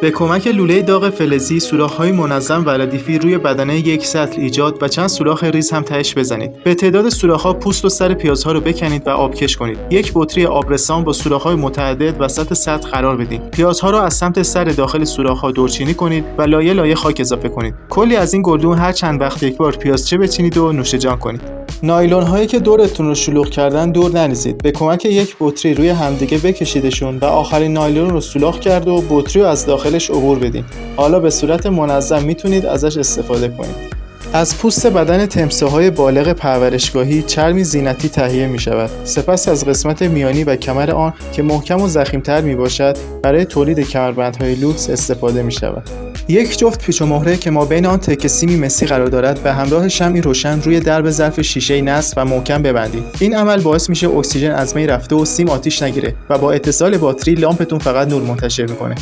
به کمک لوله داغ فلزی سوراخ‌های منظم و ردیفی روی بدنه یک سطل ایجاد و چند سوراخ ریز هم تهش بزنید. به تعداد سوراخ‌ها پوست و سر پیازها رو بکنید و آبکش کنید. یک بطری آبرسان با سوراخ‌های متعدد وسط سطل قرار بدید. پیازها رو از سمت سر داخل سوراخ‌ها دورچینی کنید و لایه لایه خاک اضافه کنید. کلی از این گلدون هر چند وقت یک بار پیازچه بچینید و نوش جان کنید. نایلون هایی که دورتون رو شلوغ کردن دور نریزید. به کمک یک بطری روی همدیگه بکشیدشون و آخرین نایلون رو سوراخ کرد و بطری رو از داخلش عبور بدین. حالا به صورت منظم میتونید ازش استفاده کنید. از پوست بدن تمساح‌های بالغ پرورشگاهی چرمی زینتی تهیه می شود. سپس از قسمت میانی و کمر آن که محکم و ضخیم‌تر می باشد برای تولید کمربندهای لوکس استفاده می شود. یک جفت پیچ و مهره که ما بین آن تکه سیمی مسی قرار دارد به همراه شمعی روشن روی درب ظرف شیشه‌ای نصب و محکم ببندید. این عمل باعث میشه اکسیژن از می رفته و سیم آتیش نگیره و با اتصال باتری لامپتون فقط نور منتشر میکنه.